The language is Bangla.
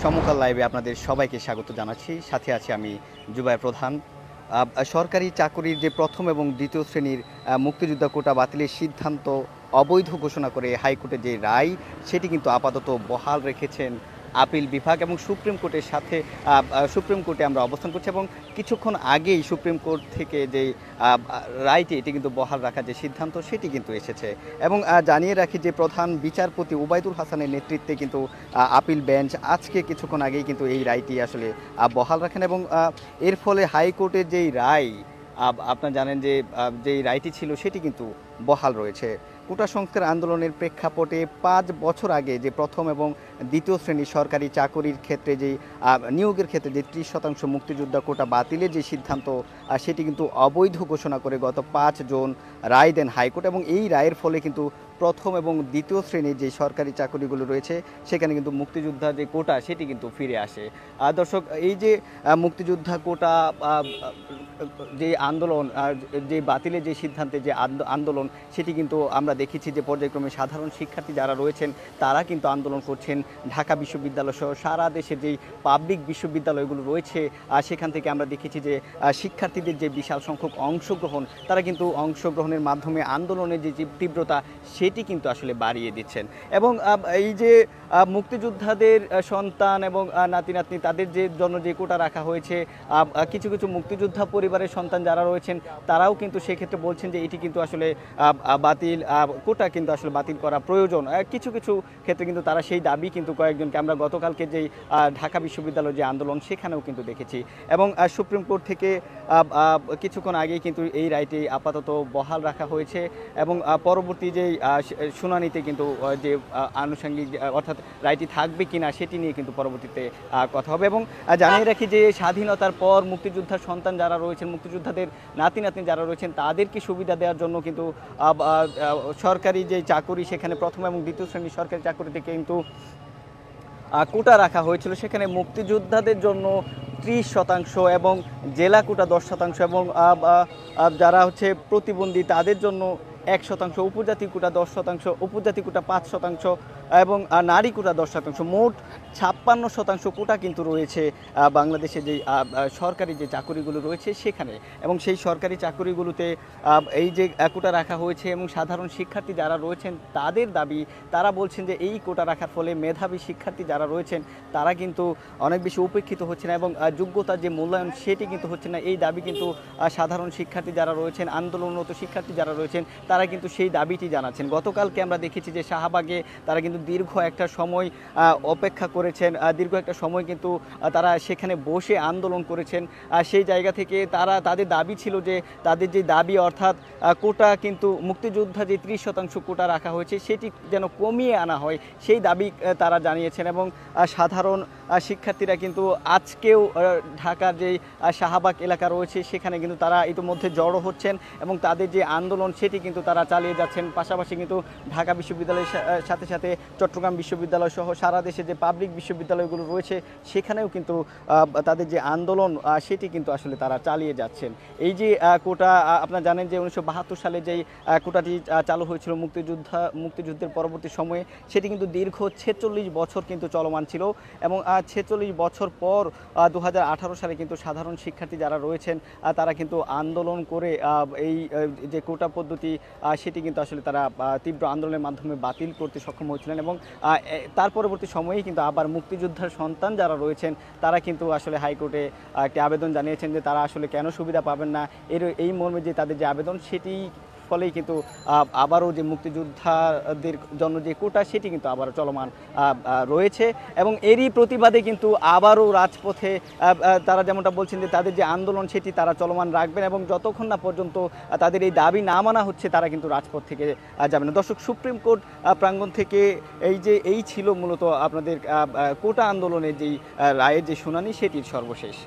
সমকাল লাইভে আপনাদের সবাইকে স্বাগত জানাচ্ছি। সাথে আছি আমি জুবায়ের প্রধান। সরকারি চাকুরির যে প্রথম এবং দ্বিতীয় শ্রেণীর মুক্তিযোদ্ধা কোটা বাতিলের সিদ্ধান্ত অবৈধ ঘোষণা করে হাইকোর্টের যে রায় সেটি কিন্তু আপাতত বহাল রেখেছেন আপিল বিভাগ এবং সুপ্রিম কোর্টের সাথে সুপ্রিম কোর্টে আমরা অবস্থান করছি এবং কিছুক্ষণ আগেই সুপ্রিম কোর্ট থেকে যে রায়টি এটি কিন্তু বহাল রাখার যে সিদ্ধান্ত সেটি কিন্তু এসেছে এবং জানিয়ে রাখি যে প্রধান বিচারপতি ওবায়দুল হাসানের নেতৃত্বে কিন্তু আপিল বেঞ্চ আজকে কিছুক্ষণ আগেই কিন্তু এই রায়টি আসলে বহাল রাখেন এবং এর ফলে হাইকোর্টের যেই রায় আপনারা জানেন যে যেই রায়টি ছিল সেটি কিন্তু বহাল রয়েছে। কোটা সংস্কার আন্দোলনের প্রেক্ষাপটে 5 বছর আগে যে প্রথম এবং দ্বিতীয় শ্রেণীর সরকারি চাকুরির ক্ষেত্রে যে নিয়োগের ক্ষেত্রে যে 30% মুক্তিযোদ্ধা কোটা বাতিলের যে সিদ্ধান্ত সেটি কিন্তু অবৈধ ঘোষণা করে গত 5 জুন রায় দেন হাইকোর্ট এবং এই রায়ের ফলে কিন্তু প্রথম এবং দ্বিতীয় শ্রেণীর যে সরকারি চাকুরিগুলো রয়েছে সেখানে কিন্তু মুক্তিযোদ্ধা যে কোটা সেটি কিন্তু ফিরে আসে। দর্শক, এই যে মুক্তিযোদ্ধা কোটা যে আন্দোলন যে বাতিলের যে সিদ্ধান্তে যে আন্দোলন সেটি কিন্তু আমরা দেখেছি যে পর্যায়ক্রমে সাধারণ শিক্ষার্থী যারা রয়েছেন তারা কিন্তু আন্দোলন করছেন। ঢাকা বিশ্ববিদ্যালয় সহ সারা দেশের যেই পাবলিক বিশ্ববিদ্যালয়গুলো রয়েছে সেখান থেকে আমরা দেখেছি যে শিক্ষার্থীদের যে বিশাল সংখ্যক অংশগ্রহণ, তারা কিন্তু অংশগ্রহণের মাধ্যমে আন্দোলনের যে তীব্রতা সেটি কিন্তু আসলে বাড়িয়ে দিচ্ছেন এবং এই যে মুক্তিযোদ্ধাদের সন্তান এবং নাতি নাতনি তাদের যে জন্য যে কোটা রাখা হয়েছে, কিছু কিছু মুক্তিযোদ্ধা পরিবারের সন্তান যারা রয়েছেন তারাও কিন্তু সেক্ষেত্রে বলছেন যে এটি কিন্তু আসলে বাতিল কোটা কিন্তু আসলে বাতিল করা প্রয়োজন। কিছু কিছু ক্ষেত্রে কিন্তু তারা সেই দাবি কিন্তু কয়েকজনকে আমরা গতকালকে যেই ঢাকা বিশ্ববিদ্যালয়ের যে আন্দোলন সেখানেও কিন্তু দেখেছি এবং সুপ্রিম কোর্ট থেকে কিছুক্ষণ আগেই কিন্তু এই রায়টি আপাতত বহাল রাখা হয়েছে এবং পরবর্তী যেই শুনানিতে কিন্তু যে আনুষঙ্গিক অর্থাৎ রায়টি থাকবে কিনা সেটি নিয়ে কিন্তু পরবর্তীতে কথা হবে এবং জানিয়ে রাখি যে স্বাধীনতার পর মুক্তিযোদ্ধার সন্তান যারা রয়েছেন, মুক্তিযোদ্ধাদের নাতি নাতনি যারা রয়েছেন তাদেরকে সুবিধা দেওয়ার জন্য কিন্তু সরকারি যে চাকুরি সেখানে প্রথম এবং দ্বিতীয় শ্রেণীর সরকারি চাকুরিতে কিন্তু কোটা রাখা হয়েছিল। সেখানে মুক্তিযোদ্ধাদের জন্য 30% এবং জেলা কোটা 10% এবং যারা হচ্ছে প্রতিবন্ধী তাদের জন্য 1%, উপজাতি কোটা 10%, উপজাতি কোটা 5% এবং নারী কোটা 10%, মোট 56% কোটা কিন্তু রয়েছে বাংলাদেশে যে সরকারি যে চাকুরিগুলো রয়েছে সেখানে এবং সেই সরকারি চাকুরিগুলোতে এই যে কোটা রাখা হয়েছে এবং সাধারণ শিক্ষার্থী যারা রয়েছেন তাদের দাবি, তারা বলছেন যে এই কোটা রাখার ফলে মেধাবী শিক্ষার্থী যারা রয়েছেন তারা কিন্তু অনেক বেশি উপেক্ষিত হচ্ছে না এবং যোগ্যতার যে মূল্যায়ন সেটি কিন্তু হচ্ছে না। এই দাবি কিন্তু সাধারণ শিক্ষার্থী যারা রয়েছেন, আন্দোলনরত শিক্ষার্থী যারা রয়েছেন তারা কিন্তু সেই দাবিটি জানাচ্ছেন। গতকালকে আমরা দেখেছি যে শাহবাগে তারা কিন্তু দীর্ঘ একটা সময় অপেক্ষা করেছেন, দীর্ঘ একটা সময় কিন্তু তারা সেখানে বসে আন্দোলন করেছেন। সেই জায়গা থেকে তাদের দাবি ছিল যে তাদের যে দাবি অর্থাৎ কোটা কিন্তু মুক্তিযোদ্ধা যে 30% কোটা রাখা হয়েছে সেটি যেন কমিয়ে আনা হয় সেই দাবি তারা জানিয়েছেন এবং সাধারণ শিক্ষার্থীরা কিন্তু আজকেও ঢাকার যে শাহবাগ এলাকা রয়েছে সেখানে কিন্তু তারা ইতিমধ্যে জড়ো হচ্ছেন এবং তাদের যে আন্দোলন সেটি কিন্তু তারা চালিয়ে যাচ্ছেন। পাশাপাশি কিন্তু ঢাকা বিশ্ববিদ্যালয়ের সাথে সাথে চট্টগ্রাম বিশ্ববিদ্যালয় সহ সারা দেশে যে পাবলিক বিশ্ববিদ্যালয়গুলো রয়েছে সেখানেও কিন্তু তাদের যে আন্দোলন সেটি কিন্তু আসলে তারা চালিয়ে যাচ্ছেন। এই যে কোটা আপনারা জানেন যে 1972 সালে যেই কোটাটি চালু হয়েছিল মুক্তিযুদ্ধের পরবর্তী সময়ে সেটি কিন্তু দীর্ঘ 46 বছর কিন্তু চলমান ছিল এবং 46 বছর পর 2018 সালে কিন্তু সাধারণ শিক্ষার্থী যারা রয়েছেন তারা কিন্তু আন্দোলন করে এই যে কোটা পদ্ধতি সেটি কিন্তু আসলে তারা তীব্র আন্দোলনের মাধ্যমে বাতিল করতে সক্ষম হয়েছিলেন এবং তার পরবর্তী সময়েই কিন্তু আবার মুক্তিযোদ্ধার সন্তান যারা রয়েছেন তারা কিন্তু আসলে হাইকোর্টে একটি আবেদন জানিয়েছেন যে তারা আসলে কেন সুবিধা পাবেন না। এই মর্মে যে তাদের যে আবেদন সেটি ফলেই কিন্তু আবারও যে মুক্তিযোদ্ধাদের জন্য যে কোটা সেটি কিন্তু আবারও চলমান রয়েছে এবং এরই প্রতিবাদে কিন্তু আবারও রাজপথে তারা যেমনটা বলছেন যে তাদের যে আন্দোলন সেটি তারা চলমান রাখবেন এবং যতক্ষণ না পর্যন্ত তাদের এই দাবি না মানা হচ্ছে তারা কিন্তু রাজপথ থেকে যাবেন না। দর্শক, সুপ্রিম কোর্ট প্রাঙ্গণ থেকে এই ছিল মূলত আপনাদের কোটা আন্দোলনের যেই রায়ের যে শুনানি সেটির সর্বশেষ।